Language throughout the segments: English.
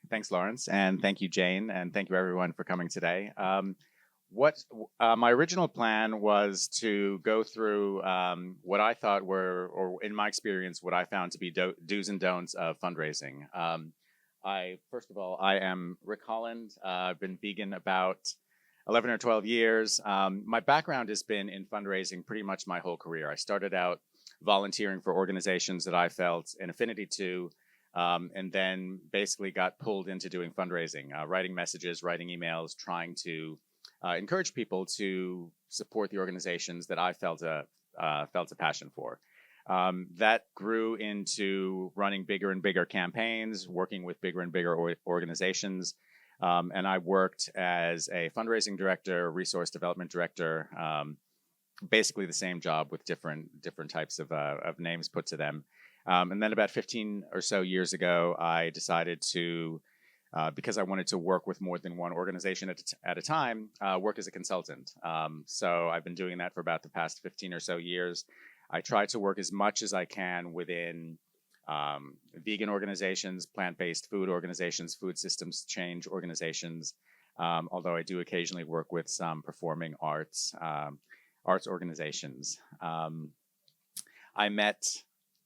Thanks, Lawrence, and thank you, Jane, and thank you everyone for coming today. What My original plan was to go through what I thought were, or in my experience, what I found to be do's and don'ts of fundraising. First of all, I am Rick Holland. I've been vegan about 11 or 12 years. My background has been in fundraising pretty much my whole career. I started out volunteering for organizations that I felt an affinity to, and then basically got pulled into doing fundraising, writing messages, writing emails, trying to encourage people to support the organizations that I felt a passion for. That grew into running bigger and bigger campaigns, working with bigger and bigger organizations. And I worked as a fundraising director, resource development director, basically the same job with different types of names put to them. And then about 15 or so years ago, I decided to, because I wanted to work with more than one organization at a time, work as a consultant. So I've been doing that for about the past 15 or so years. I try to work as much as I can within vegan organizations, plant-based food organizations, food systems change organizations, although I do occasionally work with some performing arts organizations. I met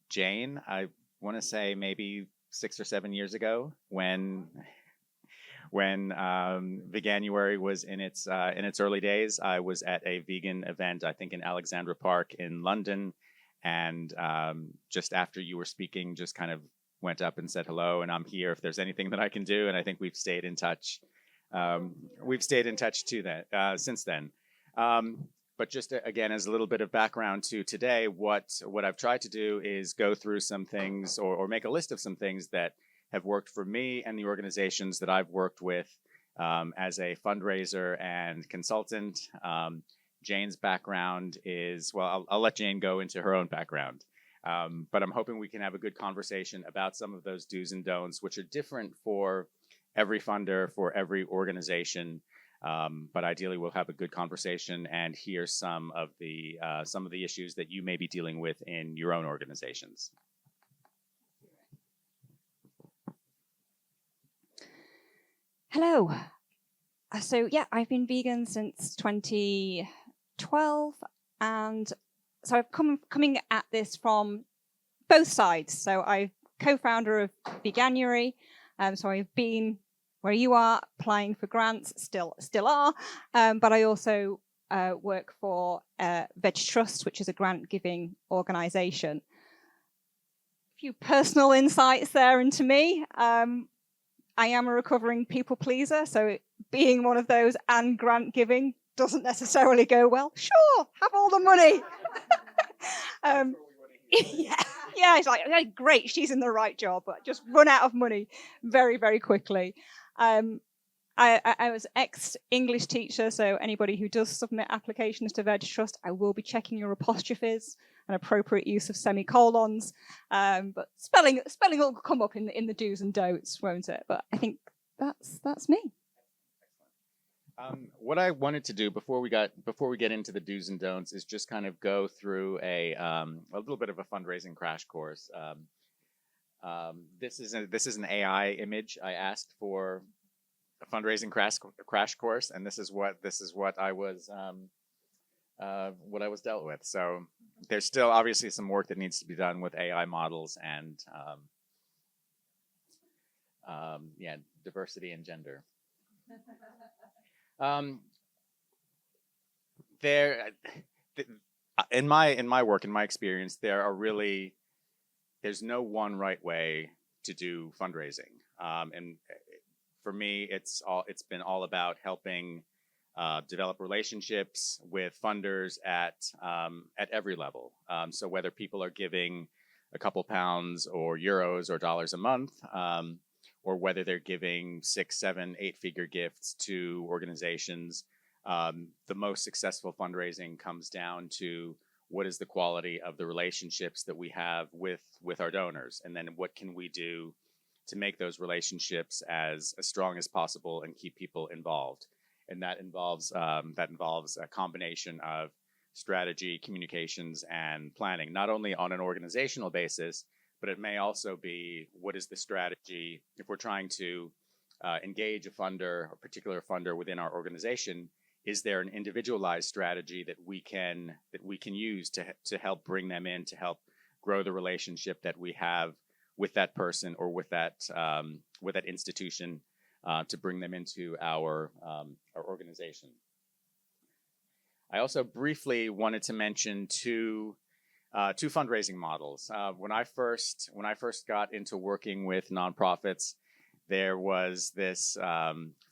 Jane, I want to say maybe 6 or 7 years ago, when Veganuary was in its early days. I was at a vegan event, I think in Alexandra Park in London, and just after you were speaking, just kind of went up and said hello, and I'm here if there's anything that I can do. And I think we've stayed in touch. Since then. But just again, as a little bit of background to today, what I've tried to do is go through some things, or make a list of some things that have worked for me and the organizations that I've worked with as a fundraiser and consultant. Jane's background is, well, I'll let Jane go into her own background. But I'm hoping we can have a good conversation about some of those do's and don'ts, which are different for every funder, for every organization. But ideally, we'll have a good conversation and hear some of the issues that you may be dealing with in your own organizations. Hello. So yeah, I've been vegan since 2012, and so I've coming at this from both sides. So I'm co-founder of Veganuary, so I've been where you are, applying for grants, still are, but I also work for VegTrust, which is a grant-giving organisation. A few personal insights there into me. I am a recovering people pleaser, so being one of those and grant-giving doesn't necessarily go well. Sure, have all the money. Yeah, it's like, okay, great, she's in the right job, but just run out of money very, very quickly. I was ex-English teacher, so anybody who does submit applications to VegTrust, I will be checking your apostrophes and appropriate use of semicolons. But spelling will come up in the do's and don'ts, won't it? But I think that's me. What I wanted to do before we get into the do's and don'ts is just kind of go through a little bit of a fundraising crash course. This is an AI image. I asked for a fundraising crash course, and this is what I was dealt with. So there's still obviously some work that needs to be done with AI models and diversity and gender. In my work, in my experience, there's no one right way to do fundraising. And for me, it's been all about helping develop relationships with funders at every level. So whether people are giving a couple pounds or euros or dollars a month, or whether they're giving 6, 7, 8-figure gifts to organizations, the most successful fundraising comes down to what is the quality of the relationships that we have with our donors, and then what can we do to make those relationships as strong as possible and keep people involved. And that involves a combination of strategy, communications, and planning, not only on an organizational basis, but it may also be what is the strategy if we're trying to engage a funder, a particular funder within our organization, is there an individualized strategy that we can use to help bring them in, to help grow the relationship that we have with that person or with that institution, to bring them into our organization. I also briefly wanted to mention two fundraising models. When I first got into working with nonprofits, there was this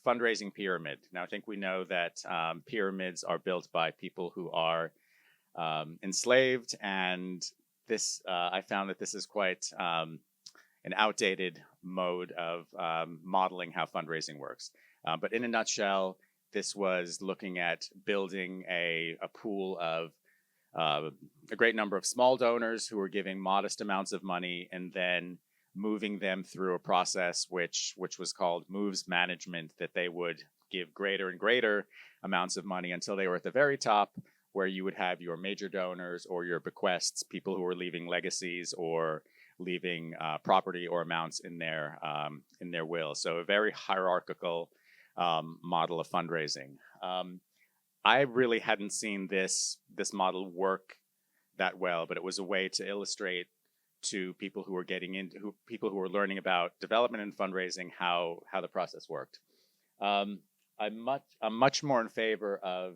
fundraising pyramid. Now, I think we know that pyramids are built by people who are enslaved, and this I found that this is quite an outdated mode of modeling how fundraising works. But in a nutshell, this was looking at building a pool of a great number of small donors who were giving modest amounts of money, and then moving them through a process which was called moves management, that they would give greater and greater amounts of money until they were at the very top, where you would have your major donors or your bequests, people who were leaving legacies or leaving property or amounts in their will. So a very hierarchical model of fundraising. I really hadn't seen this model work that well, but it was a way to illustrate to people who were people who were learning about development and fundraising how the process worked. I'm much more in favor of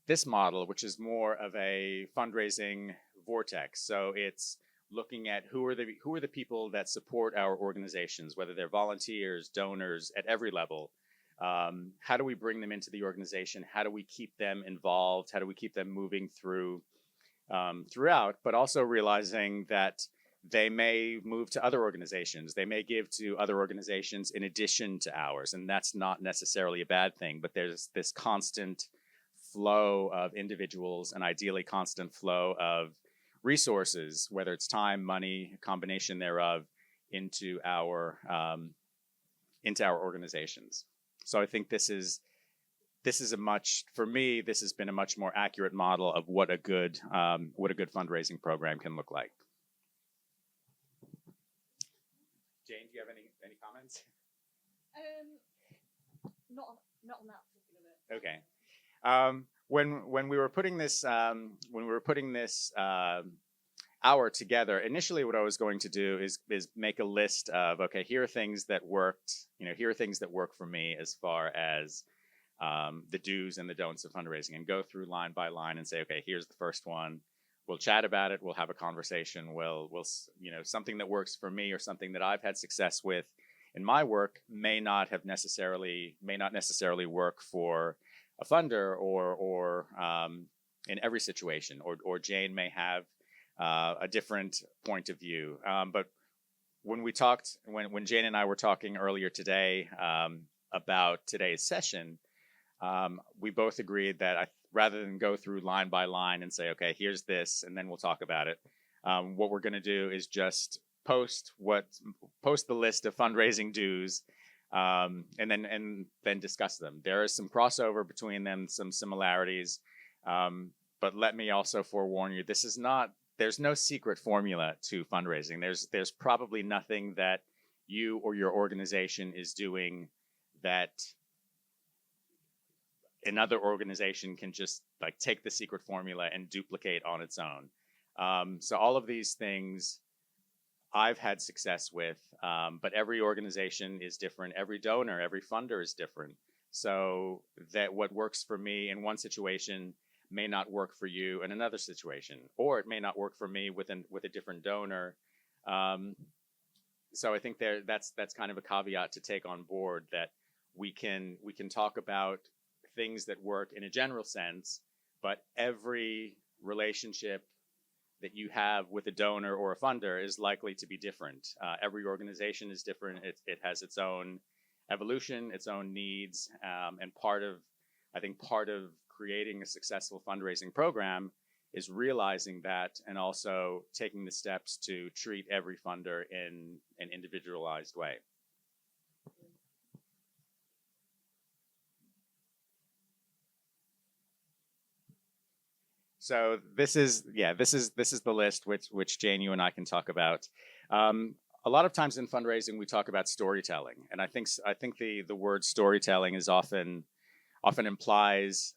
this model, which is more of a fundraising vortex. So it's looking at who are the people that support our organizations, whether they're volunteers, donors, at every level. How do we bring them into the organization? How do we keep them involved? How do we keep them moving throughout, but also realizing that they may move to other organizations. They may give to other organizations in addition to ours, and that's not necessarily a bad thing, but there's this constant flow of individuals and ideally constant flow of resources, whether it's time, money, a combination thereof, into our organizations. So I think this has been a much more accurate model of what a good fundraising program can look like. Jane, do you have any comments? Not on that particular bit. Okay. When we were putting this hour together, initially what I was going to do is make a list of, okay, here are things that worked. Here are things that work for me as far as the do's and the don'ts of fundraising, and go through line by line and say, okay, here's the first one. We'll chat about it. We'll have a conversation. We'll something that works for me or something that I've had success with in my work may not necessarily work for a funder or in every situation, or Jane may have a different point of view. But when Jane and I were talking earlier today about today's session, we both agreed that rather than go through line by line and say, okay, here's this, and then we'll talk about it, what we're going to do is just post the list of fundraising dues, and then discuss them. There is some crossover between them, some similarities, but let me also forewarn you: there's no secret formula to fundraising. There's probably nothing that you or your organization is doing that another organization can just take the secret formula and duplicate on its own. So all of these things I've had success with, but every organization is different. Every donor, every funder is different. So that what works for me in one situation may not work for you in another situation, or it may not work for me with a different donor. So I think that's kind of a caveat to take on board, that we can talk about things that work in a general sense, but every relationship that you have with a donor or a funder is likely to be different. Every organization is different. It has its own evolution, its own needs, and part of creating a successful fundraising program is realizing that, and also taking the steps to treat every funder in an individualized way. So this is the list which Jane, you and I can talk about. a lot of times in fundraising we talk about storytelling, and I think the word storytelling is often implies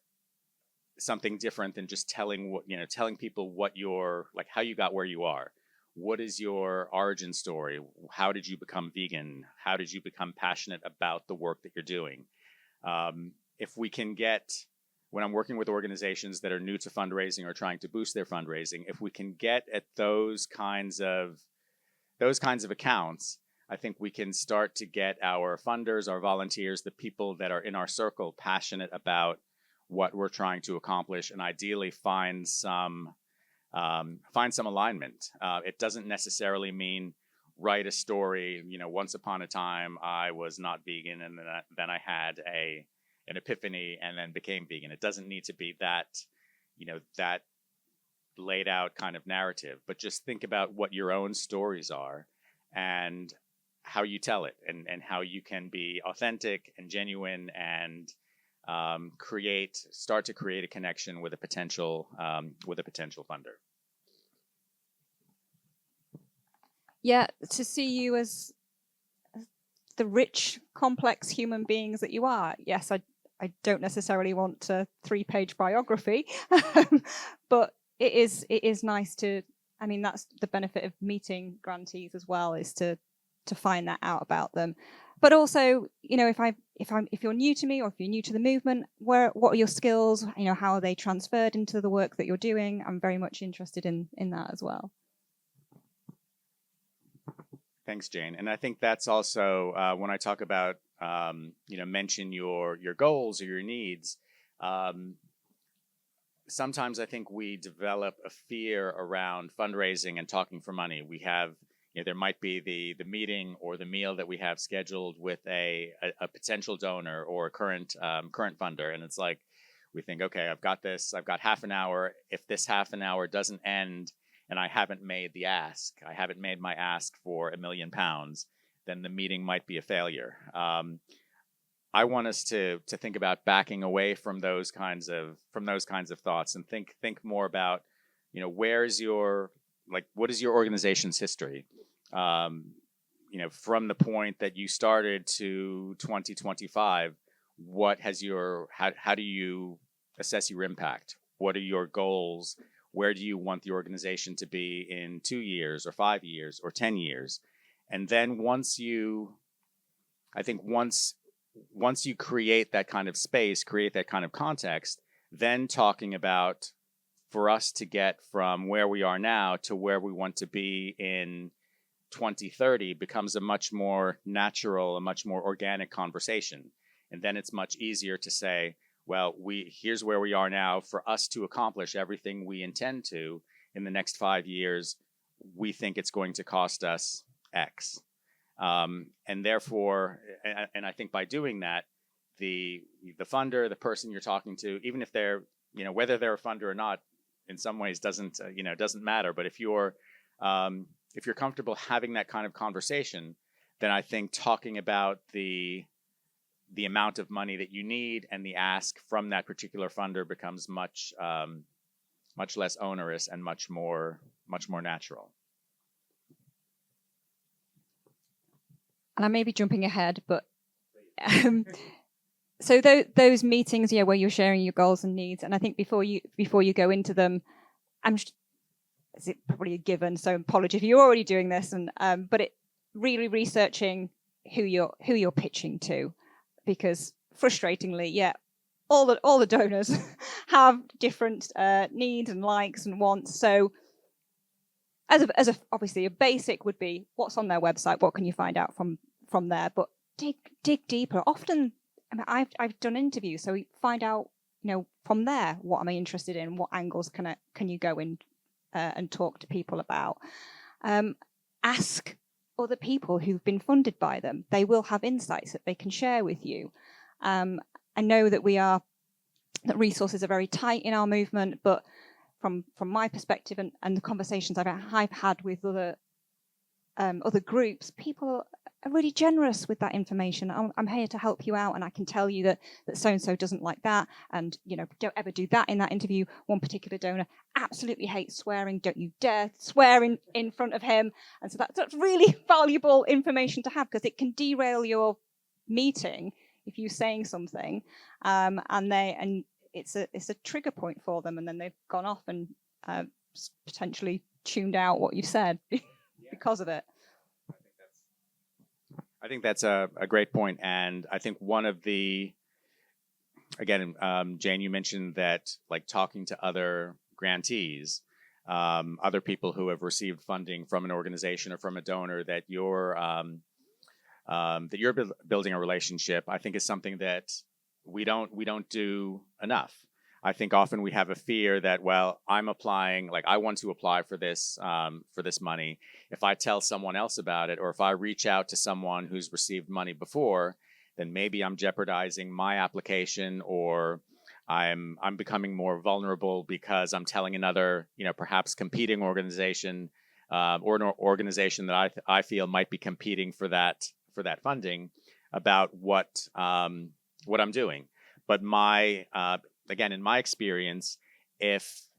something different than just telling people what you're like, how you got where you are. What is your origin story? How did you become vegan? How did you become passionate about the work that you're doing? If we can get, when I'm working with organizations that are new to fundraising or trying to boost their fundraising, if we can get at those kinds of accounts, I think we can start to get our funders, our volunteers, the people that are in our circle passionate about what we're trying to accomplish, and ideally find some alignment. It doesn't necessarily mean write a story. Once upon a time I was not vegan, and then I had an epiphany and then became vegan. It doesn't need to be that laid out kind of narrative, but just think about what your own stories are and how you tell it, and how you can be authentic and genuine and start to create a connection with a potential funder. Yeah, to see you as the rich, complex human beings that you are. Yes, I don't necessarily want a 3-page biography, but it is nice to. I mean, that's the benefit of meeting grantees as well, is to find that out about them. But also, if you're new to me, or if you're new to the movement, what are your skills? How are they transferred into the work that you're doing? I'm very much interested in that as well. Thanks, Jane. And I think that's also when I talk about mention your goals or your needs. Sometimes I think we develop a fear around fundraising and talking for money. We have, there might be the meeting or the meal that we have scheduled with a potential donor or a current funder, and it's like we think, okay, I've got this. I've got half an hour. If this half an hour doesn't end and I haven't made the ask, I haven't made my ask for £1 million, then the meeting might be a failure. I want us to think about backing away from those kinds of thoughts and think more about, what is your organization's history? From the point that you started to 2025, how do you assess your impact? What are your goals? Where do you want the organization to be in 2 years or 5 years or 10 years? And then once you create that kind of space, create that kind of context, then talking about, for us to get from where we are now to where we want to be in 2030 becomes a much more natural, a much more organic conversation. And then it's much easier to say, well, here's where we are now. For us to accomplish everything we intend to in the next 5 years, we think it's going to cost us X. And therefore, and I think by doing that, the funder, the person you're talking to, even if they're, whether they're a funder or not, in some ways doesn't matter. But if you're comfortable having that kind of conversation, then I think talking about the amount of money that you need and the ask from that particular funder becomes much less onerous and much more natural. And I may be jumping ahead, but so those meetings, where you're sharing your goals and needs, and I think before you go into them, is it probably a given? So apology if you're already doing this, and but it really researching who you're pitching to, because frustratingly, all the donors have different needs and likes and wants. So as a obviously a basic would be what's on their website, what can you find out from there, but dig deeper. Often, I've done interviews, so we find out from there, what am I interested in, what angles can you go in and talk to people about. Ask other people who've been funded by them. They will have insights that they can share with you. I know that that resources are very tight in our movement, but from my perspective and the conversations I've had with other groups, people are really generous with that information. I'm here to help you out, and I can tell you that so-and-so doesn't like that, and don't ever do that in that interview. One particular donor absolutely hates swearing. Don't you dare swear in front of him. And so that's really valuable information to have, because it can derail your meeting if you're saying something, and it's a trigger point for them, and then they've gone off and potentially tuned out what you've said because of it. I think that's a great point, and I think one of the, again, Jane, you mentioned that, like, talking to other grantees, other people who have received funding from an organization or from a donor, that you're building a relationship, I think is something that we don't do enough. I think often we have a fear that, well, I'm applying, like, I want to apply for this money. If I tell someone else about it, or if I reach out to someone who's received money before, then maybe I'm jeopardizing my application, or I'm becoming more vulnerable because I'm telling another, perhaps competing organization, or an organization that I feel might be competing for that funding, about what I'm doing. But again, in my experience, if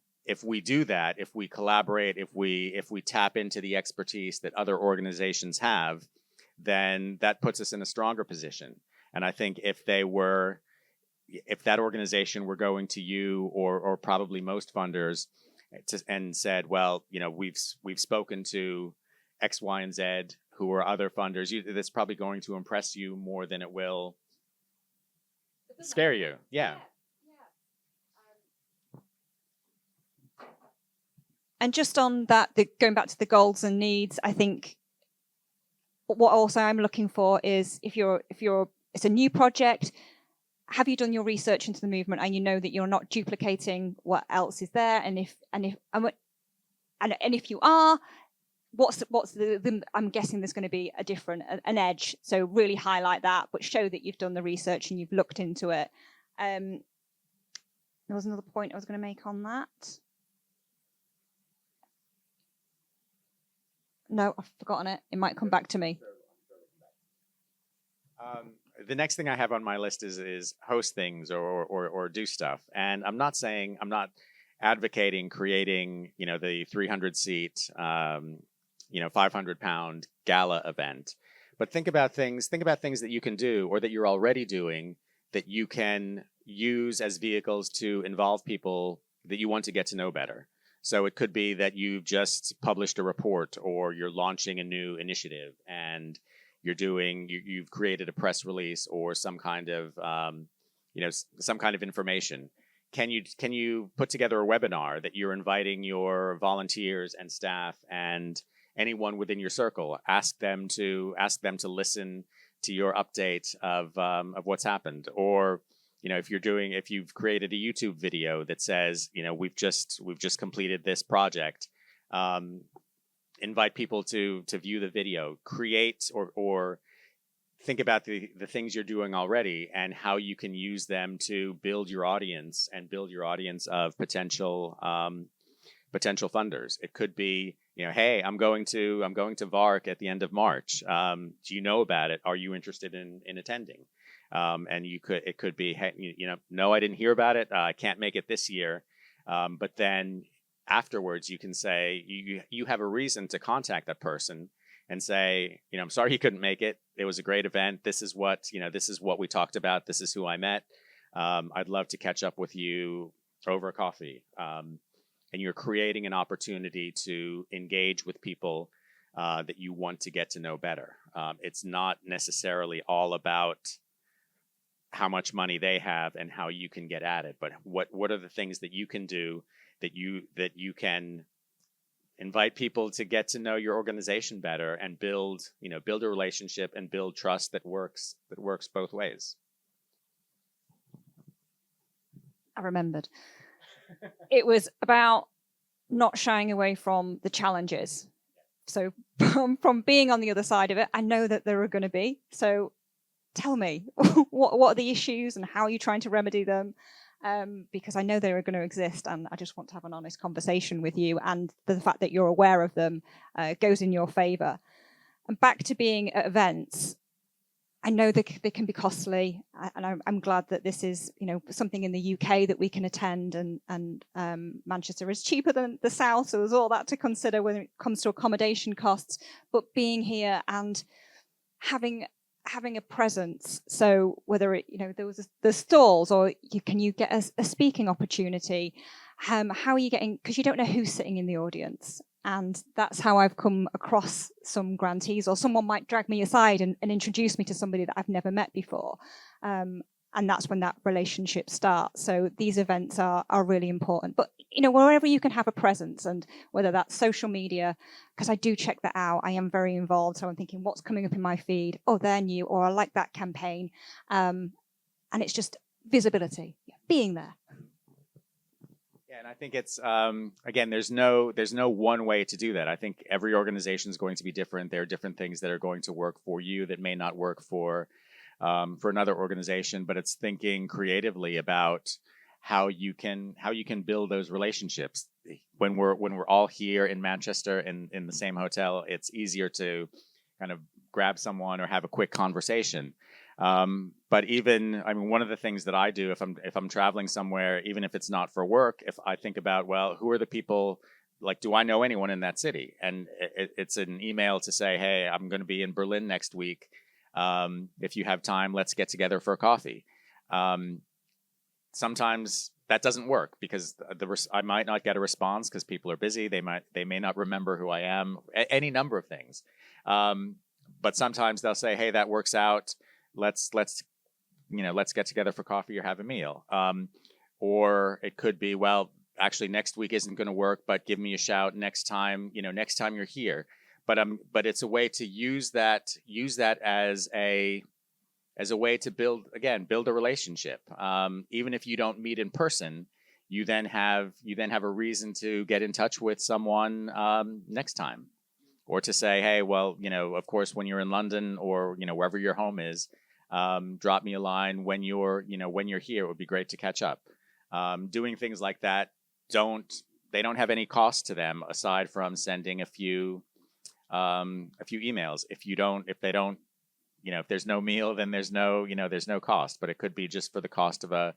we do that, if we collaborate, if we tap into the expertise that other organizations have, then that puts us in a stronger position. And I think if that organization were going to you, or probably most funders, and said, well, we've spoken to X, Y, and Z, who are other funders, that's probably going to impress you more than it will scare you. Yeah. And just on that, going back to the goals and needs, I think what also I'm looking for is, if it's a new project, have you done your research into the movement, and you know that you're not duplicating what else is there? And if you are, what's the I'm guessing there's going to be an edge. So really highlight that, but show that you've done the research and you've looked into it. There was another point I was going to make on that. No, I've forgotten it. It might come back to me. The next thing I have on my list is host things or do stuff. And I'm not advocating creating, the 300-seat, 500-pound gala event. But think about things that you can do, or that you're already doing, that you can use as vehicles to involve people that you want to get to know better. So it could be that you've just published a report, or you're launching a new initiative, and you've created a press release, or some kind of information. Can you put together a webinar that you're inviting your volunteers and staff and anyone within your circle? Ask them to listen to your update of what's happened. Or if you've created a YouTube video that says, we've just completed this project, invite people to view the video. Create or think about the things you're doing already, and how you can use them to build your audience, and build your audience of potential funders. It could be, hey, I'm going to VARC at the end of March. Do you know about it? Are you interested in attending? And it could be, hey, no, I didn't hear about it. I can't make it this year. But then afterwards, you can say you have a reason to contact that person and say, I'm sorry you couldn't make it. It was a great event. This is what we talked about. This is who I met. I'd love to catch up with you over coffee. And you're creating an opportunity to engage with people that you want to get to know better. It's not necessarily all about how much money they have and how you can get at it, but what are the things that you can do that you can invite people to get to know your organization better, and build a relationship and build trust that works both ways. I remembered. It was about not shying away from the challenges. So from being on the other side of it, I know that there are going to be. So tell me, what are the issues and how are you trying to remedy them? Because I know they are going to exist, and I just want to have an honest conversation with you. And the fact that you're aware of them goes in your favor. And back to being at events, I know they can be costly, and I'm glad that this is, something in the UK that we can attend, and Manchester is cheaper than the South, so there's all that to consider when it comes to accommodation costs. But being here and having a presence, so whether it, there was the stalls, or can you get a speaking opportunity? How are you getting? Because you don't know who's sitting in the audience. And that's how I've come across some grantees, or someone might drag me aside and introduce me to somebody that I've never met before. And that's when that relationship starts. So these events are really important. But, wherever you can have a presence, and whether that's social media, because I do check that out. I am very involved. So I'm thinking, what's coming up in my feed? Oh, they're new, or I like that campaign. And it's just visibility, being there. Yeah, and I think it's again, there's no one way to do that. I think every organization is going to be different. There are different things that are going to work for you that may not work for another organization. But it's thinking creatively about how you can build those relationships. When we're all here in Manchester in the same hotel, it's easier to kind of grab someone or have a quick conversation. But even, one of the things that I do if I'm traveling somewhere, even if it's not for work, if I think about, well, who are the people, like, do I know anyone in that city? And it's an email to say, hey, I'm going to be in Berlin next week. If you have time, let's get together for a coffee. Sometimes that doesn't work because I might not get a response because people are busy. They may not remember who I am, any number of things. But sometimes they'll say, hey, that works out. Let's get together for coffee or have a meal. Or it could be, well, actually next week isn't going to work, but give me a shout next time you're here. But it's a way to use that as a way to build a relationship. Even if you don't meet in person, you then have a reason to get in touch with someone next time, or to say, hey, well, of course, when you're in London or wherever your home is, drop me a line when you're here. It would be great to catch up. Doing things like that they don't have any cost to them aside from sending a few emails. If there's no meal, then there's no cost. But it could be just for the cost of a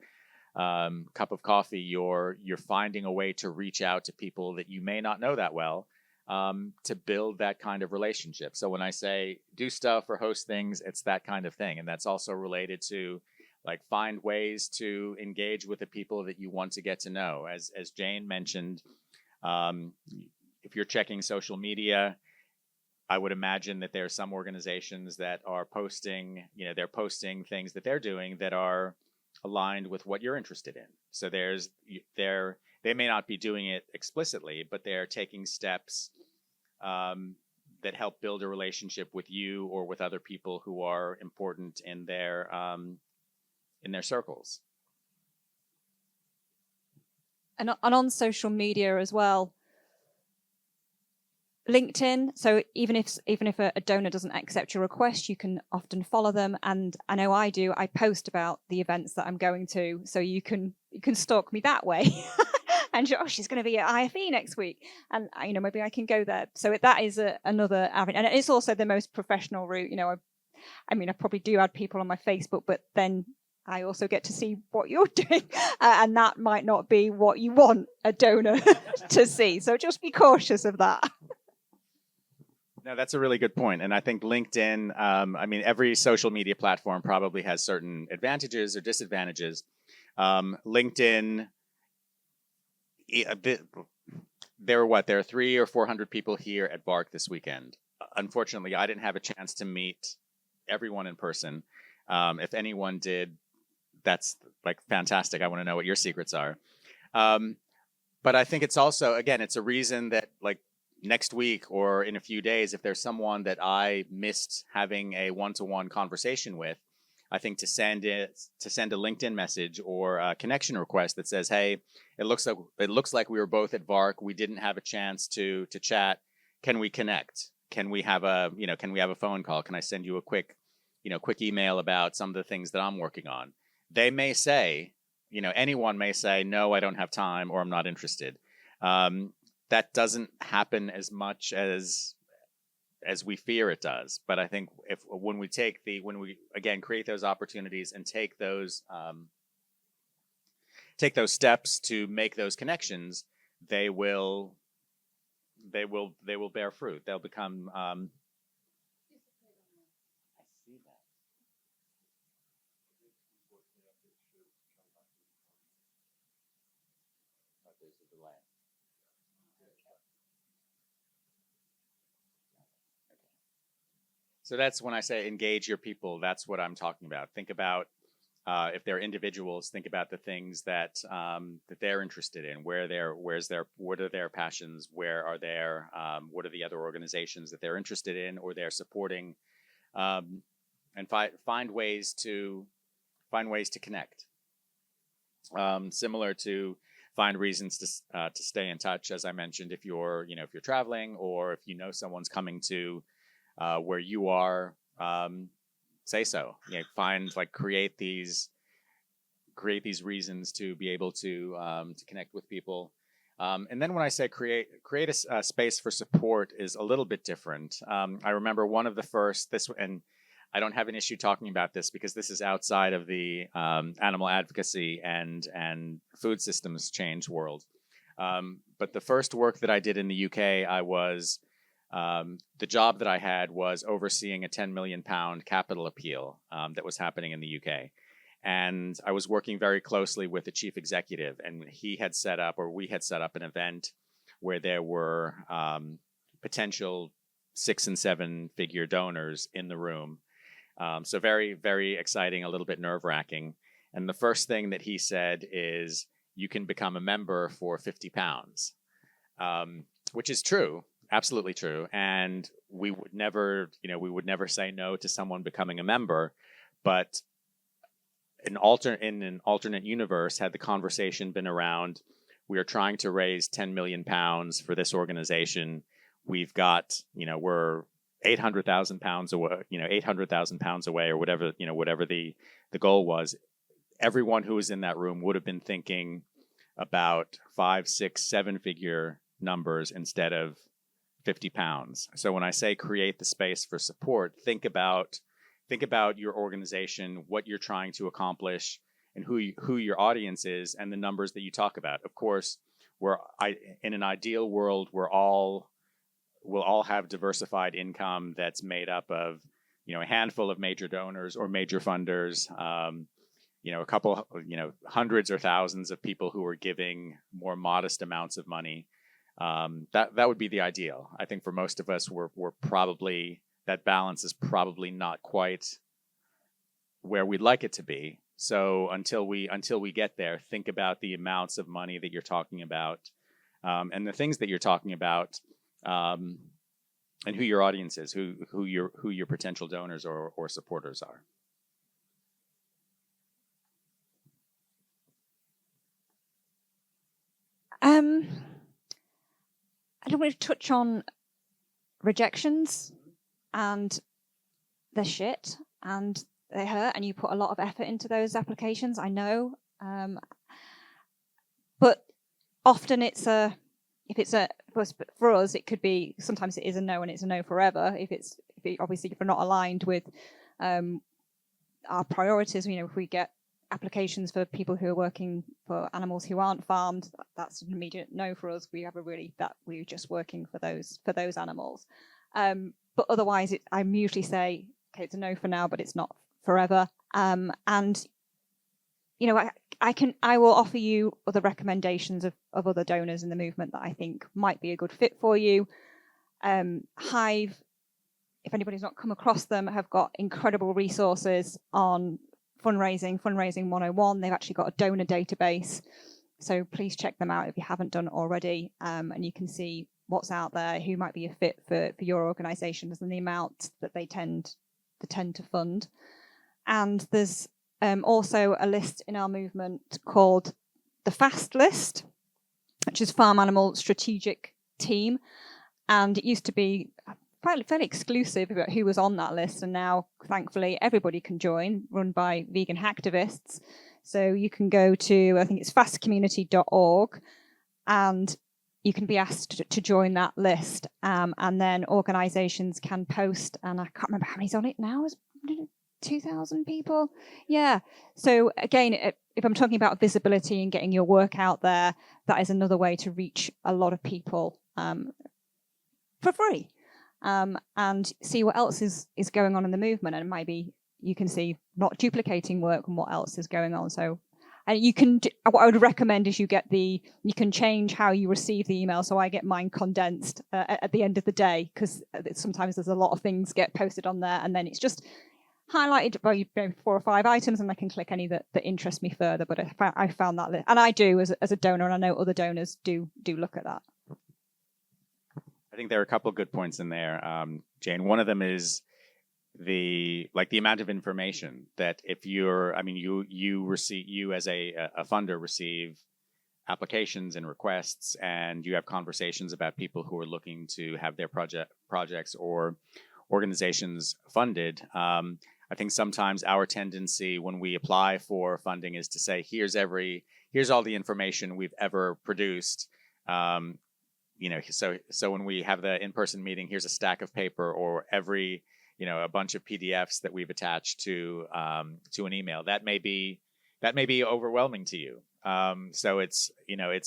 cup of coffee. You're finding a way to reach out to people that you may not know that well, to build that kind of relationship. So when I say do stuff or host things, it's that kind of thing. And that's also related to, like, find ways to engage with the people that you want to get to know. As Jane mentioned, if you're checking social media, I would imagine that there are some organizations that are posting things that they're doing that are aligned with what you're interested in. So they may not be doing it explicitly, but they're taking steps that help build a relationship with you or with other people who are important in their circles. And on social media as well, LinkedIn. So even if a donor doesn't accept your request, you can often follow them. And I know I do. I post about the events that I'm going to, so you can stalk me that way. And she's going to be at IFE next week, and maybe I can go there. So that is another avenue, and it's also the most professional route. I probably do add people on my Facebook, but then I also get to see what you're doing, and that might not be what you want a donor to see. So just be cautious of that. No, that's a really good point. And I think LinkedIn, every social media platform probably has certain advantages or disadvantages. LinkedIn, there are 300 or 400 people here at VARC this weekend. Unfortunately, I didn't have a chance to meet everyone in person. If anyone did, that's fantastic. I want to know what your secrets are. But I think it's also, again, it's a reason that next week or in a few days, if there's someone that I missed having a one-to-one conversation with, I think to send a LinkedIn message or a connection request that says, "Hey, it looks like we were both at VARC. We didn't have a chance to chat. Can we connect? Can we have a phone call? Can I send you a quick email about some of the things that I'm working on?" They may say, anyone may say, "No, I don't have time," or "I'm not interested." That doesn't happen as much as as we fear it does. But I think when we again create those opportunities and take those steps to make those connections, they will bear fruit. They'll become. I see that. Oh, there's a delay. So that's when I say engage your people. That's what I'm talking about. Think about if they're individuals. Think about the things that that they're interested in. What are their passions? What are the other organizations that they're interested in or they're supporting? And find ways to connect. Similar to find reasons to stay in touch, as I mentioned. If you're traveling or if you know someone's coming to where you are, say so. Create these reasons to be able to connect with people. And then when I say create a space for support is a little bit different. I remember one of the first and I don't have an issue talking about this because this is outside of the animal advocacy and food systems change world. But the first work that I did in the UK, the job that I had was overseeing a £10 million capital appeal that was happening in the UK. And I was working very closely with the chief executive, and we had set up an event where there were potential 6 and 7 figure donors in the room. So very, very exciting, a little bit nerve-wracking. And the first thing that he said is, you can become a member for £50, which is true. Absolutely true. And we would never say no to someone becoming a member. But in an alternate universe, had the conversation been around, we are trying to raise £10 million for this organization. We've got, we're £800,000 away, £800,000 away, or whatever the goal was. Everyone who was in that room would have been thinking about 5, 6, 7 figure numbers instead of £50. So when I say create the space for support, think about your organization, what you're trying to accomplish, and who your audience is, and the numbers that you talk about. Of course, in an ideal world, we'll all have diversified income that's made up of, a handful of major donors or major funders, a couple, hundreds or thousands of people who are giving more modest amounts of money. That would be the ideal. I think for most of us, we're probably, that balance is probably not quite where we'd like it to be. So until we get there, think about the amounts of money that you're talking about, and the things that you're talking about, and who your audience is, who your potential donors or supporters are. I don't want to touch on rejections, and they're shit and they hurt, and you put a lot of effort into those applications, I know. But often for us, it could be, sometimes it is a no and it's a no forever. Obviously, if we're not aligned with our priorities, if we get applications for people who are working for animals who aren't farmed, that's an immediate no for us. We're just working for those animals. But otherwise, I usually say, okay, it's a no for now, but it's not forever. And I will offer you other recommendations of other donors in the movement that I think might be a good fit for you. Hive, if anybody's not come across them, have got incredible resources on fundraising 101. They've actually got a donor database, so please check them out if you haven't done it already, and you can see what's out there, who might be a fit for your organizations, and the amount that they tend to fund. And there's also a list in our movement called the FAST list, which is Farm Animal Strategic Team, and it used to be fairly exclusive about who was on that list, and now thankfully everybody can join, run by vegan hacktivists. So you can go to, I think it's fastcommunity.org, and you can be asked to join that list, and then organizations can post, and I can't remember how many's on it now. Is 2,000 people? Yeah. So again, if I'm talking about visibility and getting your work out there, that is another way to reach a lot of people for free, and see what else is going on in the movement, and maybe you can see not duplicating work and what else is going on. So, and you can, what I would recommend is you can change how you receive the email. So I get mine condensed at the end of the day, because sometimes there's a lot of things get posted on there, and then it's just highlighted by 4 or 5 items, and I can click any that interest me further. But I found that list, and I do as a donor, and I know other donors do look at that. I think there are a couple of good points in there, Jane. One of them is the amount of information that if you're, I mean, you as a funder receive applications and requests, and you have conversations about people who are looking to have their projects or organizations funded. I think sometimes our tendency when we apply for funding is to say, here's all the information we've ever produced. So when we have the in-person meeting, here's a stack of paper, or a bunch of PDFs that we've attached to an email. That may be overwhelming to you. So it's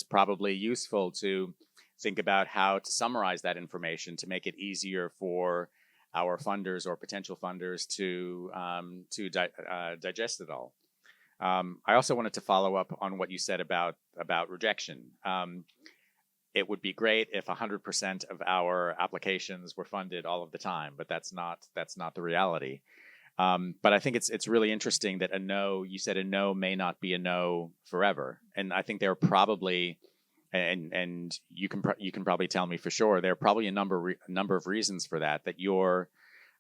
probably useful to think about how to summarize that information to make it easier for our funders or potential funders to digest it all. I also wanted to follow up on what you said about rejection. It would be great if 100% of our applications were funded all of the time, but that's not the reality. But I think it's really interesting that you said a no may not be a no forever, and I think there are probably, and you can probably tell me for sure, there are probably a number of reasons for that. That your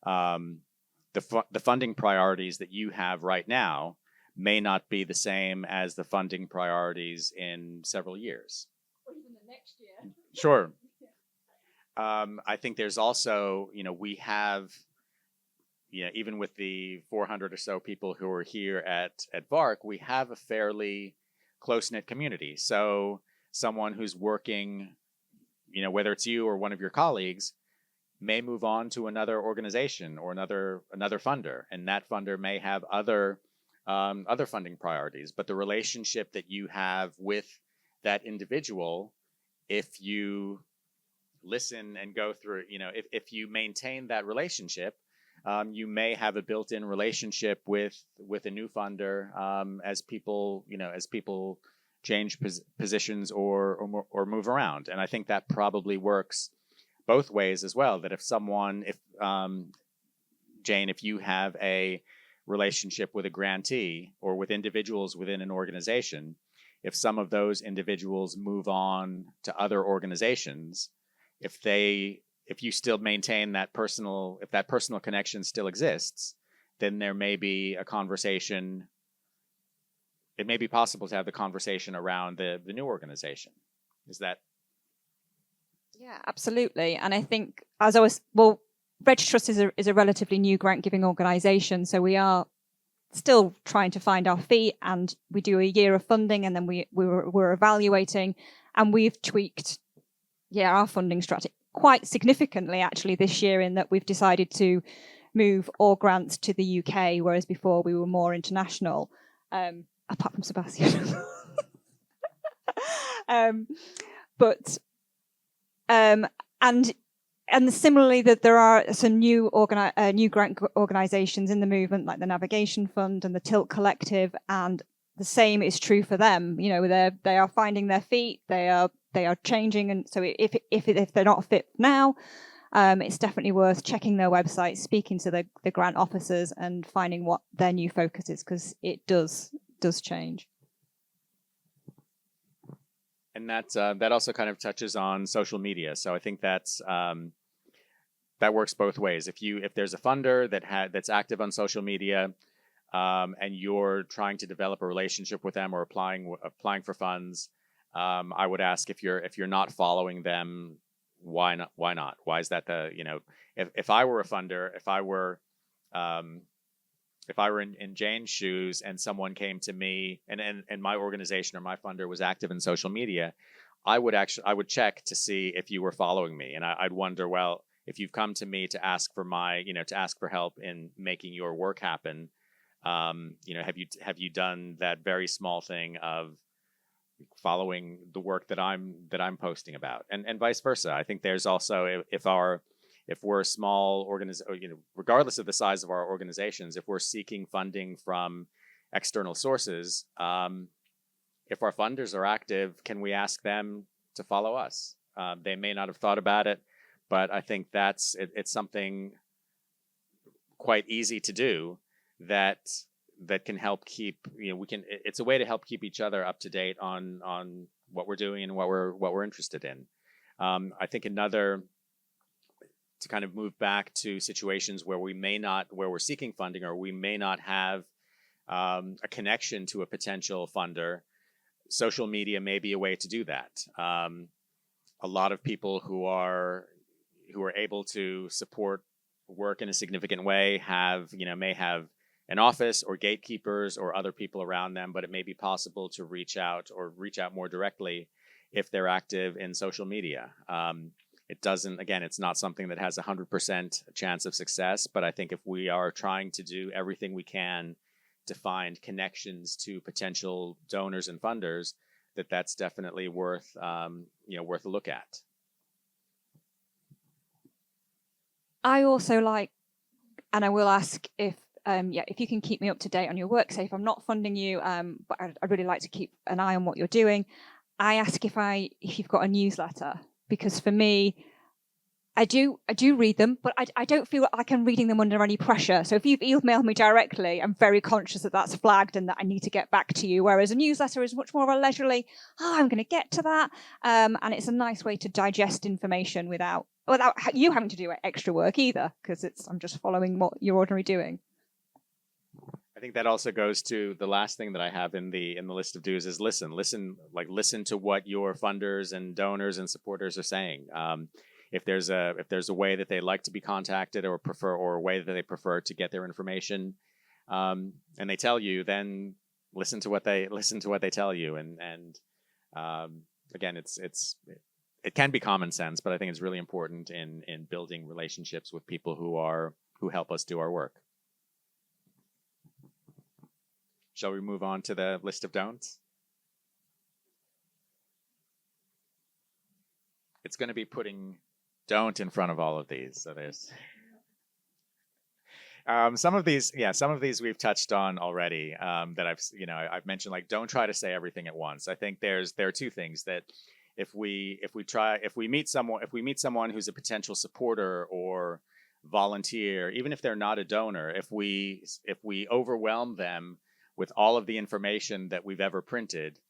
the funding priorities that you have right now may not be the same as the funding priorities in several years. Or even the next year. Sure. I think there's also, we have, even with the 400 or so people who are here at VARC, we have a fairly close-knit community. So someone who's working, whether it's you or one of your colleagues, may move on to another organization or another funder, and that funder may have other funding priorities. But the relationship that you have with that individual, if you listen and go through, if you maintain that relationship, you may have a built-in relationship with a new funder as people change positions or move around. And I think that probably works both ways as well. That if Jane, if you have a relationship with a grantee or with individuals within an organization, if some of those individuals move on to other organizations, if you still maintain that personal connection still exists, then there may be a conversation. It may be possible to have the conversation around the new organization. Is that? Yeah, absolutely. And I think VegTrust is a relatively new grant giving organization, so we are still trying to find our feet, and we do a year of funding, and then we're evaluating, and we've tweaked our funding strategy quite significantly actually this year, in that we've decided to move all grants to the UK, whereas before we were more international, apart from Sebastian. And similarly, that there are some new grant organisations in the movement, like the Navigation Fund and the Tilt Collective, and the same is true for them. They are finding their feet. They are changing, and so if they're not fit now, it's definitely worth checking their website, speaking to the grant officers, and finding what their new focus is, because it does change. And that also kind of touches on social media. So I think that works both ways. If there's a funder that's active on social media, and you're trying to develop a relationship with them or applying for funds, I would ask, if you're not following them, why not? Why is that if I were a funder, if I were in Jane's shoes and someone came to me and my organization or my funder was active in social media, I would check to see if you were following me, and I'd wonder, well, if you've come to me to ask for to ask for help in making your work happen, have you done that very small thing of following the work that I'm posting about, and vice versa. I think there's also, if we're a small organization, regardless of the size of our organizations, if we're seeking funding from external sources, if our funders are active, can we ask them to follow us? They may not have thought about it, but I think it's something quite easy to do that can help keep, it's a way to help keep each other up to date on what we're doing and what we're interested in. I think to kind of move back to situations where we're seeking funding, or we may not have a connection to a potential funder, social media may be a way to do that. A lot of people who are able to support work in a significant way may have an office or gatekeepers or other people around them, but it may be possible to reach out more directly if they're active in social media. It's not something that has 100% chance of success, but I think if we are trying to do everything we can to find connections to potential donors and funders, that's definitely worth a look at. I also like, and I will ask if you can keep me up to date on your work. Say if I'm not funding you, but I'd really like to keep an eye on what you're doing. I ask if you've got a newsletter, because for me, I do read them, but I don't feel like I'm reading them under any pressure. So if you've emailed me directly, I'm very conscious that that's flagged and that I need to get back to you. Whereas a newsletter is much more of a leisurely, I'm going to get to that. And it's a nice way to digest information without you having to do extra work either, because I'm just following what you're ordinarily doing. I think that also goes to the last thing that I have in the list of do's is listen to what your funders and donors and supporters are saying. If there's a way that they like to be contacted or a way that they prefer to get their information, and they tell you, then listen to what they tell you. And again, it can be common sense, but I think it's really important in building relationships with people who help us do our work. Shall we move on to the list of don'ts? It's going to be putting don't in front of all of these. So there's some of these we've touched on already, that I've mentioned, like, don't try to say everything at once. I think there are two things that if we meet someone who's a potential supporter or volunteer, even if they're not a donor, if we overwhelm them with all of the information that we've ever printed,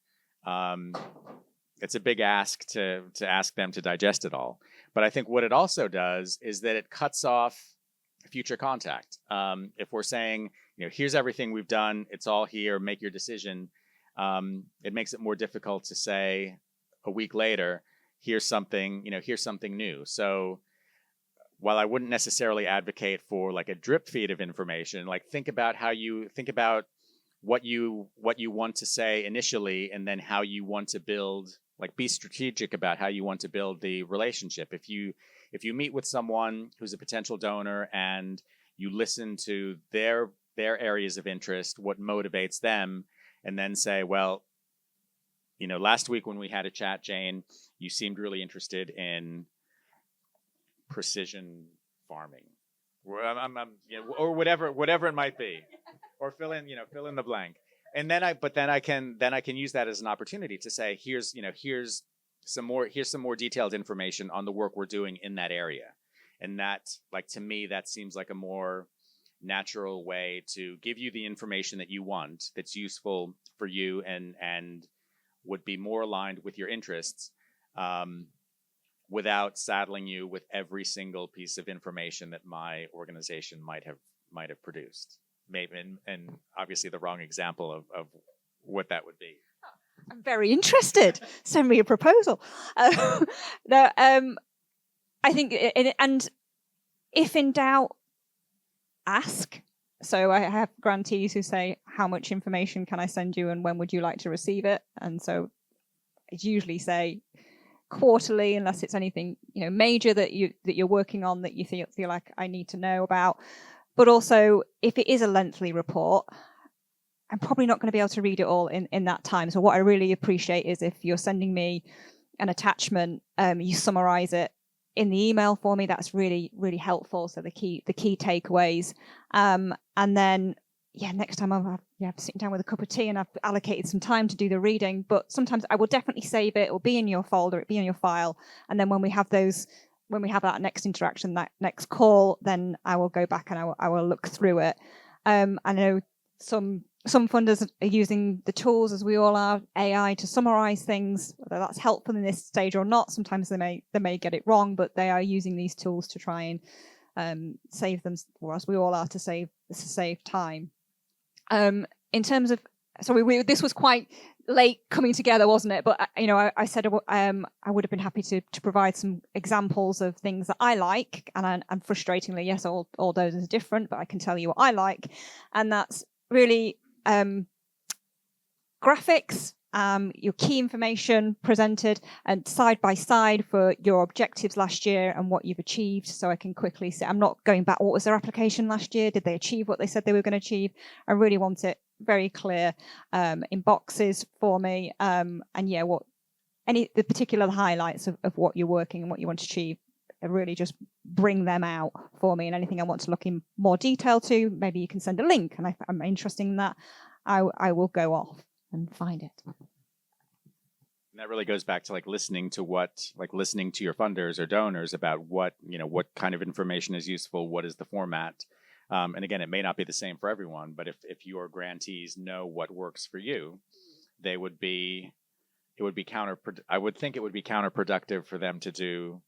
it's a big ask to ask them to digest it all. But I think what it also does is that it cuts off future contact. If we're saying, here's everything we've done, it's all here, make your decision, it makes it more difficult to say a week later, here's something new. So while I wouldn't necessarily advocate for like a drip feed of information, like think about what you want to say initially, and then how you want to build, like, be strategic about how you want to build the relationship. If you meet with someone who's a potential donor and you listen to their areas of interest, what motivates them, and then say, well, last week when we had a chat, Jane, you seemed really interested in precision farming, or whatever it might be. Or fill in the blank, and then I can use that as an opportunity to say, here's some more detailed information on the work we're doing in that area, and that, like, to me, that seems like a more natural way to give you the information that you want, that's useful for you and would be more aligned with your interests, without saddling you with every single piece of information that my organization might have produced. Maybe, and obviously the wrong example of what that would be. I'm very interested. Send me a proposal. I think, and if in doubt, ask. So I have grantees who say, how much information can I send you and when would you like to receive it? And so I usually say, quarterly, unless it's anything major that you're working on that you feel like I need to know about. But also, if it is a lengthy report, I'm probably not going to be able to read it all in that time. So what I really appreciate is if you're sending me an attachment, you summarize it in the email for me. That's really, really helpful. So the key takeaways. And then, next time I'm sitting down with a cup of tea and I've allocated some time to do the reading. But sometimes I will definitely save it. It will be in your folder. It'll be in your file. And then when we have that next interaction, that next call, then I will go back and I will look through it. I know some funders are using the tools, as we all are, AI, to summarize things. Whether that's helpful in this stage or not, sometimes they may get it wrong, but they are using these tools to try and save them, or as we all are, to save time. In terms of, this was quite late coming together, wasn't it? But I said I would have been happy to provide some examples of things that I like, and frustratingly, yes, all those are different, but I can tell you what I like, and that's really graphics, your key information presented, and side by side for your objectives last year and what you've achieved. So I can quickly say, I'm not going back, what was their application last year? Did they achieve what they said they were going to achieve? I really want it very clear in boxes for me. The particular highlights of what you're working and what you want to achieve, really just bring them out for me. And anything I want to look in more detail to, maybe you can send a link, and if I'm interested in that, I will go off and find it. And that really goes back to listening to your funders or donors about what kind of information is useful, what is the format. And again, it may not be the same for everyone, but if your grantees know what works for you, I would think it would be counterproductive for them to do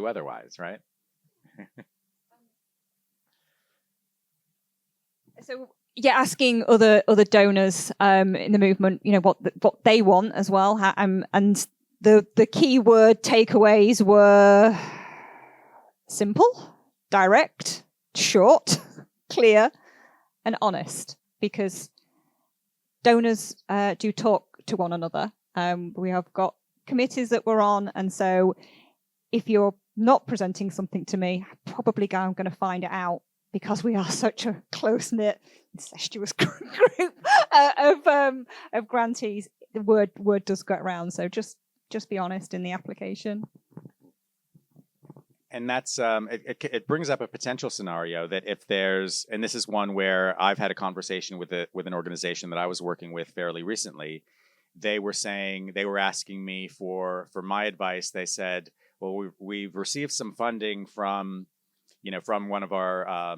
otherwise, right? So asking other donors in the movement, what they want as well, and the key word takeaways were simple, direct, short, clear, and honest, because donors do talk to one another. We have got committees that we're on, and so if you're not presenting something to me, probably I'm going to find it out, because we are such a close-knit, incestuous group of grantees. The word does get around, so just be honest in the application. And that's it brings up a potential scenario that if there's, and this is one where I've had a conversation with an organization that I was working with fairly recently. They were asking me for my advice. They said, well, we've received some funding from one of our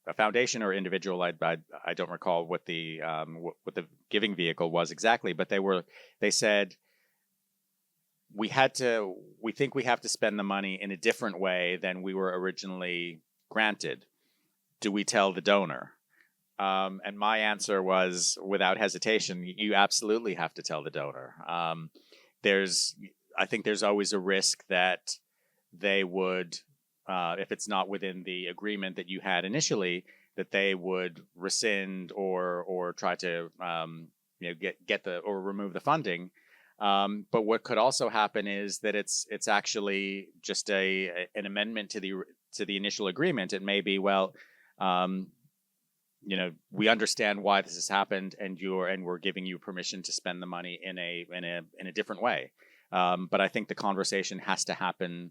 a foundation or individual. I don't recall what the giving vehicle was exactly, but they said we think we have to spend the money in a different way than we were originally granted. Do we tell the donor? And my answer was, without hesitation, you absolutely have to tell the donor. I think there's always a risk that they would, if it's not within the agreement that you had initially, that they would rescind or try to or remove the funding. But what could also happen is that it's actually just an amendment to the initial agreement. It may be, well, we understand why this has happened, and we're giving you permission to spend the money in a different way. But I think the conversation has to happen.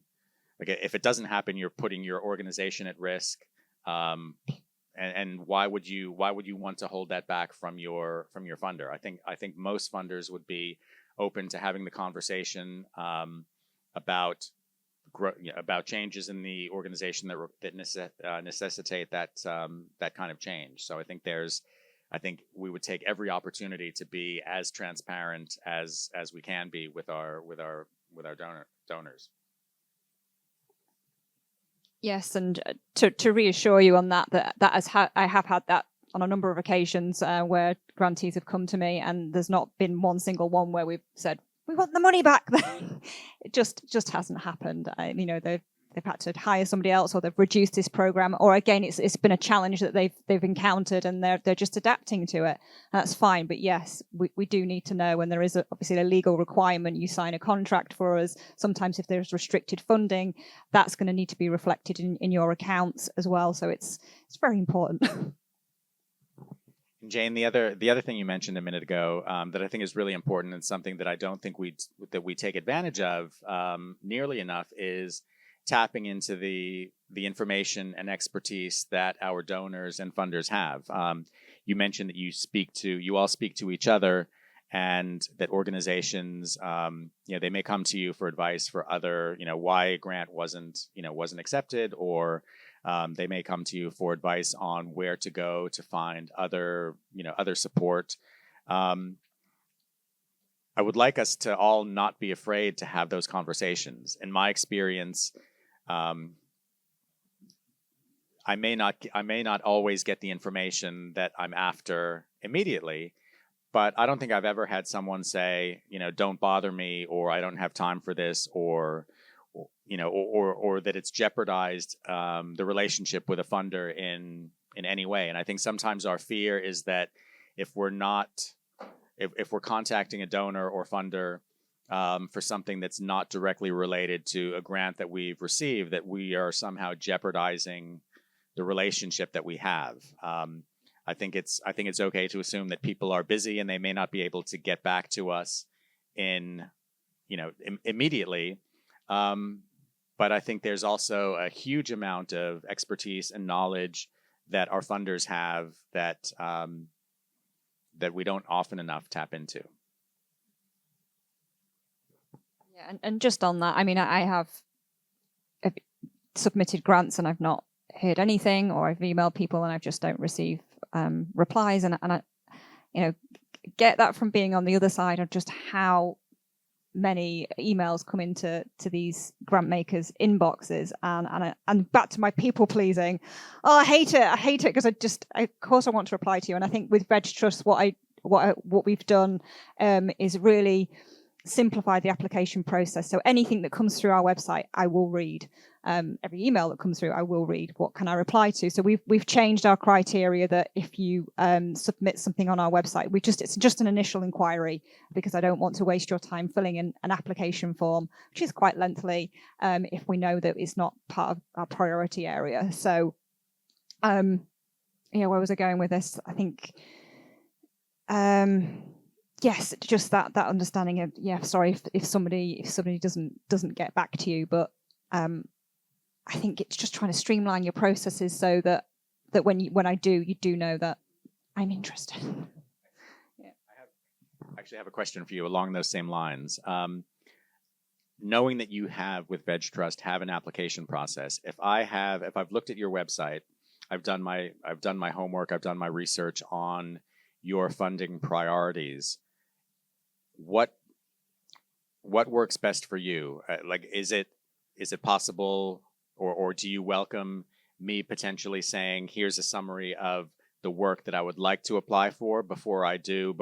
If it doesn't happen, you're putting your organization at risk. And why would you want to hold that back from your funder? I think most funders would be open to having the conversation about changes in the organization that necessitate that kind of change. So I think we would take every opportunity to be as transparent as we can be with our donors. Yes, and to reassure you on that I have had that on a number of occasions where grantees have come to me, and there's not been one single one where we've said we want the money back. It just hasn't happened. They've they've had to hire somebody else, or they've reduced this program, or again, it's been a challenge that they've encountered, and they're just adapting to it. And that's fine. But yes, we do need to know, and there is obviously a legal requirement. You sign a contract for us. Sometimes if there's restricted funding, that's going to need to be reflected in your accounts as well. So it's very important. Jane, the other thing you mentioned a minute ago that I think is really important, and something that I don't think we take advantage of nearly enough, is tapping into the information and expertise that our donors and funders have. You mentioned that you all speak to each other, and that organizations, they may come to you for advice for other, why a grant wasn't accepted, or they may come to you for advice on where to go to find other support. I would like us to all not be afraid to have those conversations. In my experience, I may not always get the information that I'm after immediately, but I don't think I've ever had someone say, don't bother me, or I don't have time for this, or that it's jeopardized the relationship with a funder in any way. And I think sometimes our fear is that if we're contacting a donor or funder for something that's not directly related to a grant that we've received, that we are somehow jeopardizing the relationship that we have. I think it's okay to assume that people are busy and they may not be able to get back to us immediately. But I think there's also a huge amount of expertise and knowledge that our funders have that we don't often enough tap into. Yeah, and just on that, I mean, I have submitted grants and I've not heard anything, or I've emailed people and I just don't receive replies, and I get that from being on the other side of just how many emails come into these grant makers' inboxes, and back to my people pleasing. Oh, I hate it because of course I want to reply to you. And I think with VegTrust, what we've done is really simplify the application process. So anything that comes through our website, I will read. Every email that comes through, I will read. What can I reply to? So we've changed our criteria that if you submit something on our website, it's just an initial inquiry, because I don't want to waste your time filling in an application form, which is quite lengthy, if we know that it's not part of our priority area. So, where was I going with this? I think, yes, just that understanding of, sorry if somebody doesn't get back to you, but I think it's just trying to streamline your processes so that when I do, you do know that I'm interested. Yeah. I actually have a question for you along those same lines. Knowing that you with VegTrust have an application process, if I've looked at your website, I've done my homework, I've done my research on your funding priorities, what works best for you? Is it possible, or do you welcome me potentially saying, here's a summary of the work that I would like to apply for before I go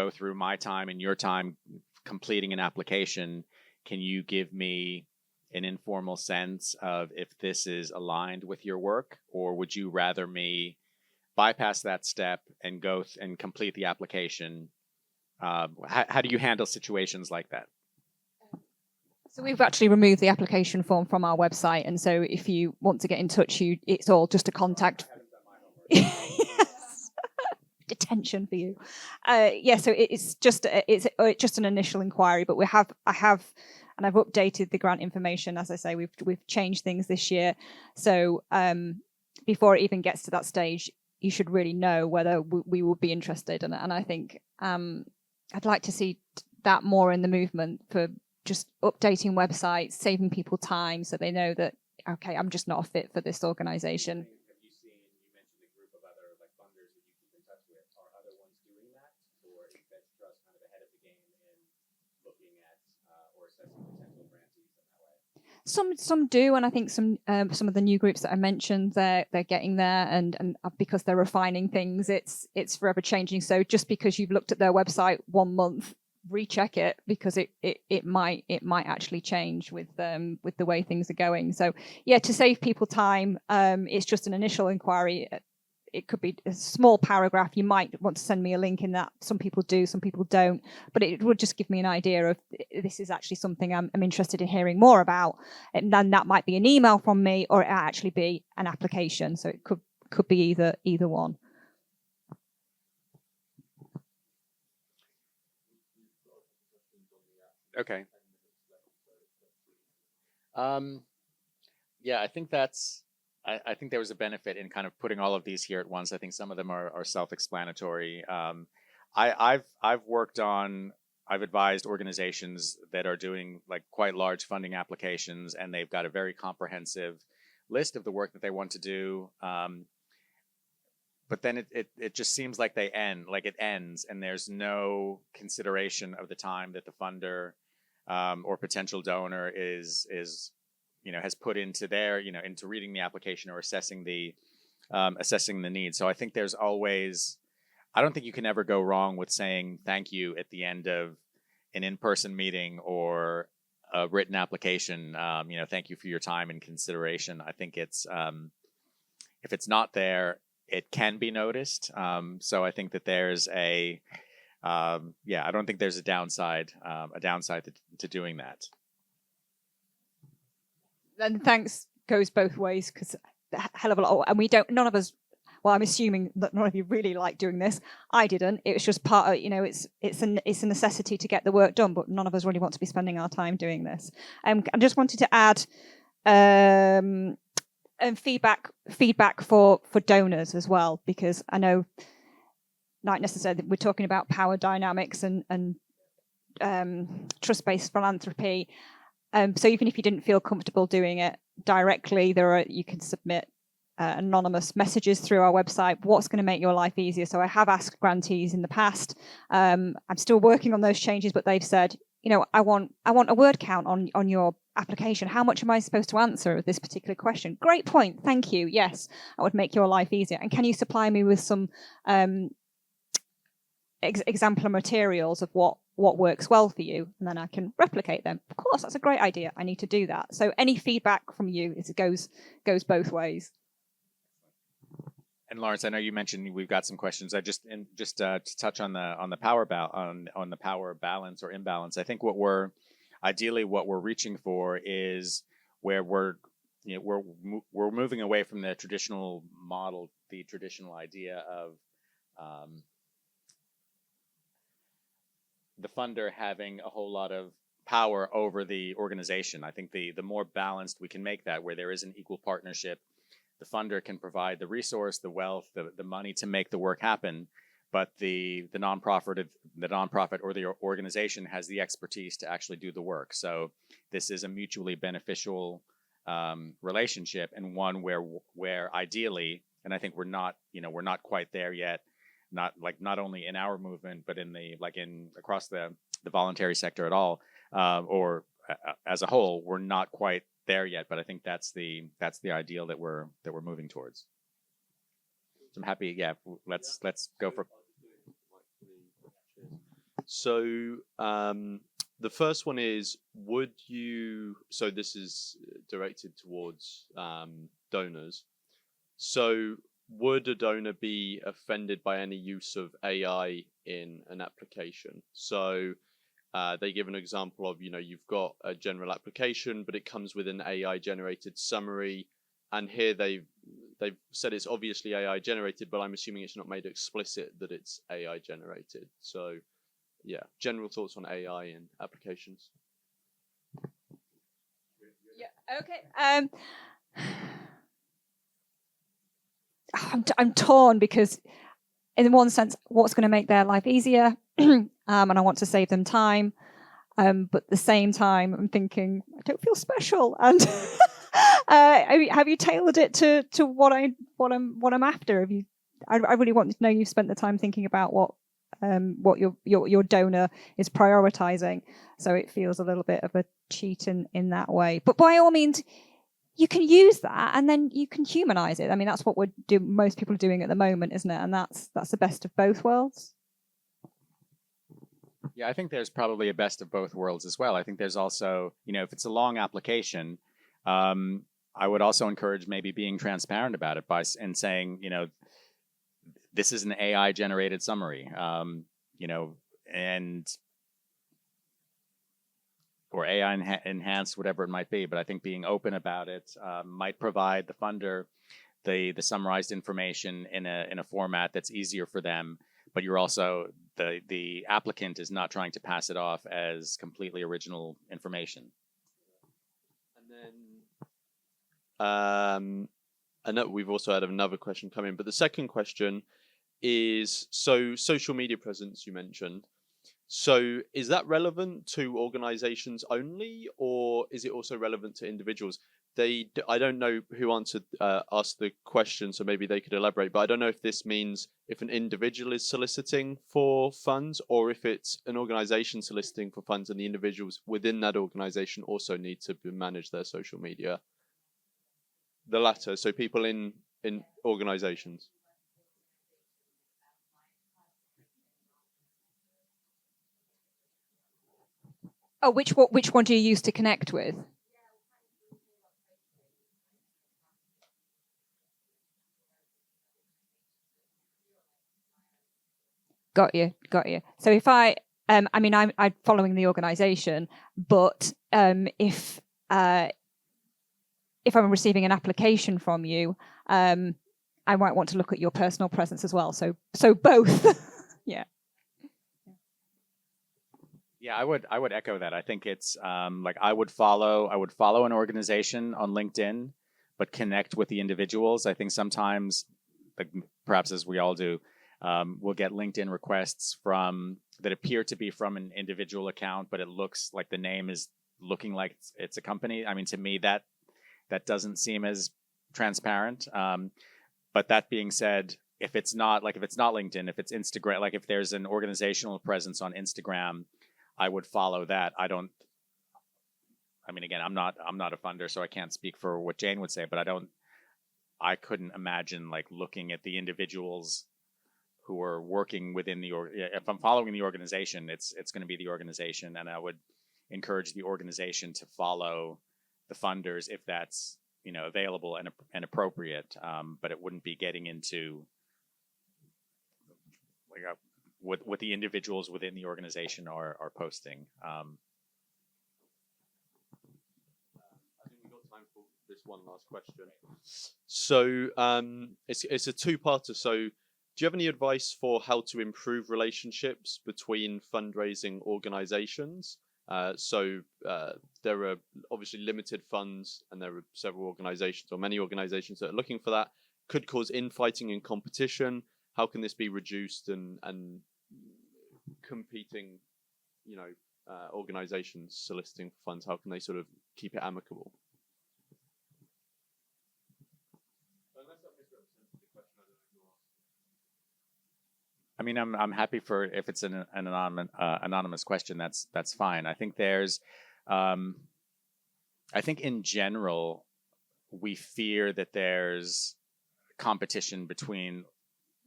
through my time and your time completing an application? Can you give me an informal sense of if this is aligned with your work, or would you rather me bypass that step and go and complete the application? How do you handle situations like that? So we've actually removed the application form from our website, and so if you want to get in touch, it's all just a contact. Yes. Detention for you. So it's just an initial inquiry, but I have I've updated the grant information. As I say, we've changed things this year, so before it even gets to that stage, you should really know whether we would be interested, and I think I'd like to see that more in the movement, for just updating websites, saving people time so they know that, okay, I'm just not a fit for this organization. Have you mentioned a group of other funders that you keep in touch with? Are other ones doing that? Or is VegTrust kind of ahead of the game in looking at or assessing potential grantees in that way? Some do, and I think some of the new groups that I mentioned, they're getting there, and because they're refining things, it's forever changing. So just because you've looked at their website 1 month recheck it, because it might actually change with the way things are going. So yeah, to save people time, it's just an initial inquiry. It could be a small paragraph. You might want to send me a link in that. Some people do, some people don't, but it would just give me an idea of, this is actually something I'm interested in hearing more about. And then that might be an email from me, or it might actually be an application. So it could be either one. Okay. Yeah, I think I think there was a benefit in kind of putting all of these here at once. I think some of them are self-explanatory. I've worked on, I've advised organizations that are doing like quite large funding applications, and they've got a very comprehensive list of the work that they want to do. But then it just seems like it ends, and there's no consideration of the time that the funder or potential donor is has put into their into reading the application or assessing the need. So I think there's always, I don't think you can ever go wrong with saying thank you at the end of an in-person meeting or a written application. Thank you for your time and consideration. I think it's if it's not there, it can be noticed. So I think that there's I don't think there's a downside to doing that. And thanks goes both ways, because a hell of a lot, and none of us, well, I'm assuming that none of you really like doing this. I didn't. It was just part of, it's a necessity to get the work done, but none of us really want to be spending our time doing this. I just wanted to add feedback for donors as well, because I know not necessarily we're talking about power dynamics and trust-based philanthropy. So even if you didn't feel comfortable doing it directly, you can submit anonymous messages through our website. What's going to make your life easier? So I have asked grantees in the past. I'm still working on those changes, but they've said, I want a word count on your application. How much am I supposed to answer this particular question? Great point. Thank you. Yes, that would make your life easier. And can you supply me with some exemplar materials of what works well for you, and then I can replicate them? Of course, that's a great idea. I need to do that. So any feedback from you goes both ways. And Lawrence, I know you mentioned we've got some questions. I just to touch on the power on the power balance or imbalance. I think what we're reaching for is where we're moving away from the traditional model, the traditional idea of the funder having a whole lot of power over the organization. I think the more balanced we can make that, where there is an equal partnership, the funder can provide the resource, the wealth, the money to make the work happen, but the nonprofit or the organization has the expertise to actually do the work. So this is a mutually beneficial relationship, and one where ideally, and I think we're not quite there yet, not only in our movement, but in across the voluntary sector at all, or as a whole, we're not quite there yet. But I think that's the ideal that we're moving towards. So I'm happy. Yeah, let's go for. So the first one is, so this is directed towards donors. So would a donor be offended by any use of AI in an application? So they give an example of, you've got a general application, but it comes with an AI generated summary. And here they've said it's obviously AI generated, but I'm assuming it's not made explicit that it's AI generated. So yeah, general thoughts on AI in applications. Yeah. Okay. I'm torn, because in one sense, what's going to make their life easier, and I want to save them time, but at the same time, I'm thinking I don't feel special, and have you tailored it to what I'm after? I really want to know you've spent the time thinking about what your donor is prioritizing, so it feels a little bit of a cheat in that way. But by all means, you can use that, and then you can humanize it. I mean, that's what most people are doing at the moment, isn't it? And that's the best of both worlds. Yeah, I think there's probably a best of both worlds as well. I think there's also, if it's a long application, I would also encourage maybe being transparent about it and saying, this is an AI generated summary, and or AI enhanced, whatever it might be. But I think being open about it might provide the funder the summarized information in a format that's easier for them. But you're also the applicant is not trying to pass it off as completely original information. And then, I know we've also had another question come in, but the second question is, so social media presence you mentioned. So is that relevant to organizations only, or is it also relevant to individuals? I don't know who asked the question, so maybe they could elaborate, but I don't know if this means if an individual is soliciting for funds, or if it's an organization soliciting for funds and the individuals within that organization also need to manage their social media. The latter, so people in organizations. Oh, which one do you use to connect with? Got you. So if I'm following the organization, but if I'm receiving an application from you, I might want to look at your personal presence as well. So both. Yeah. Yeah, I would echo that. I think it's I would follow an organization on LinkedIn, but connect with the individuals. I think sometimes, perhaps as we all do, we'll get LinkedIn requests that appear to be from an individual account, but it looks like the name is looking like it's a company. I mean, to me, that doesn't seem as transparent. But that being said, if it's not LinkedIn, if it's Instagram, like if there's an organizational presence on Instagram, I would follow that. Again, I'm not a funder, so I can't speak for what Jane would say, but I couldn't imagine looking at the individuals who are working within if I'm following the organization, it's going to be the organization, and I would encourage the organization to follow the funders if that's available and appropriate, but it wouldn't be getting into what the individuals within the organization are posting. I think we've got time for this one last question. So it's a two-parter. So do you have any advice for how to improve relationships between fundraising organizations? So there are obviously limited funds, and there are several organizations or many organizations that are looking for that. Could cause infighting and competition. How can this be reduced and competing, organizations soliciting for funds? How can they sort of keep it amicable? I mean, I'm happy for if it's an anonymous question. That's fine. I think I think in general, we fear that there's competition between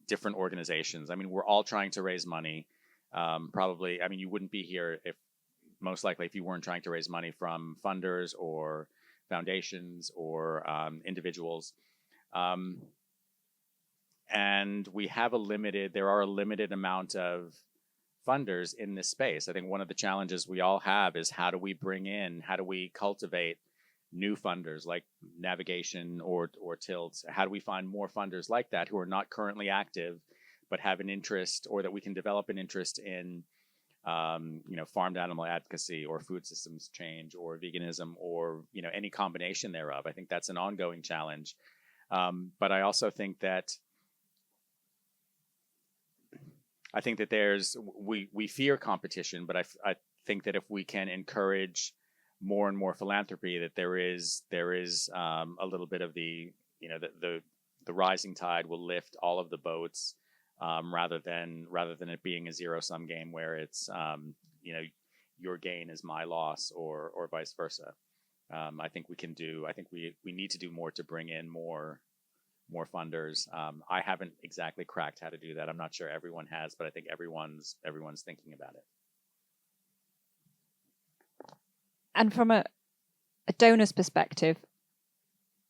different organizations. I mean, we're all trying to raise money. Probably, I mean, you wouldn't be here most likely if you weren't trying to raise money from funders or foundations or individuals. And there are a limited amount of funders in this space. I think one of the challenges we all have is how do we cultivate new funders like Navigation or Tilt? How do we find more funders like that who are not currently active, but have an interest, or that we can develop an interest in, farmed animal advocacy or food systems change or veganism or, any combination thereof. I think that's an ongoing challenge. But I also think that we fear competition, but I think that if we can encourage more and more philanthropy, that there is a little bit of the rising tide will lift all of the boats, rather than it being a zero-sum game where it's your gain is my loss or vice versa. I think we need to do more to bring in more funders. I haven't exactly cracked how to do that. I'm not sure everyone has, but I think everyone's thinking about it. And from a donor's perspective,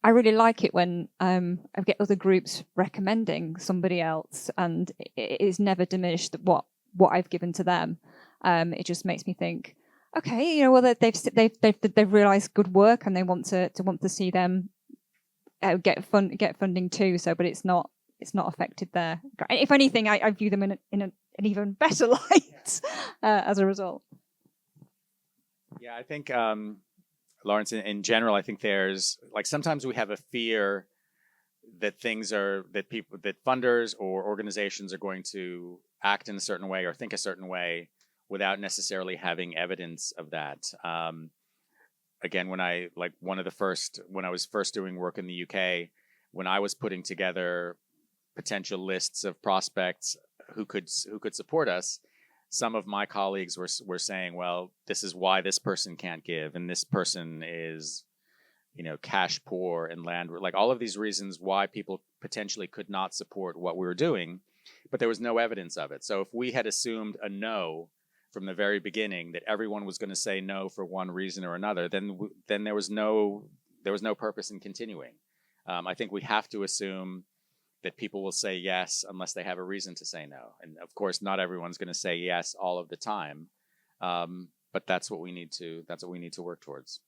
I really like it when I get other groups recommending somebody else, and it is never diminished what I've given to them. It just makes me think, okay, you know, well they've realised good work, and they want to see them get funding too. So, but it's not affected there. If anything, I view them in an even better light as a result. Yeah, I think. Lawrence, in general, I think there's like sometimes we have a fear that that funders or organizations are going to act in a certain way or think a certain way without necessarily having evidence of that. Again, when I was first doing work in the UK, when I was putting together potential lists of prospects who could support us, some of my colleagues were saying, well, this is why this person can't give, and this person is, you know, cash poor and land, like all of these reasons why people potentially could not support what we were doing, but there was no evidence of it. So if we had assumed a no from the very beginning, that everyone was going to say no for one reason or another, then there was no purpose in continuing. I think we have to assume that people will say yes unless they have a reason to say no. And of course, not everyone's going to say yes all of the time, but that's what we need to work towards.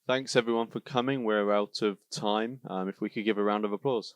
Thanks everyone for coming. We're out of time. If we could give a round of applause.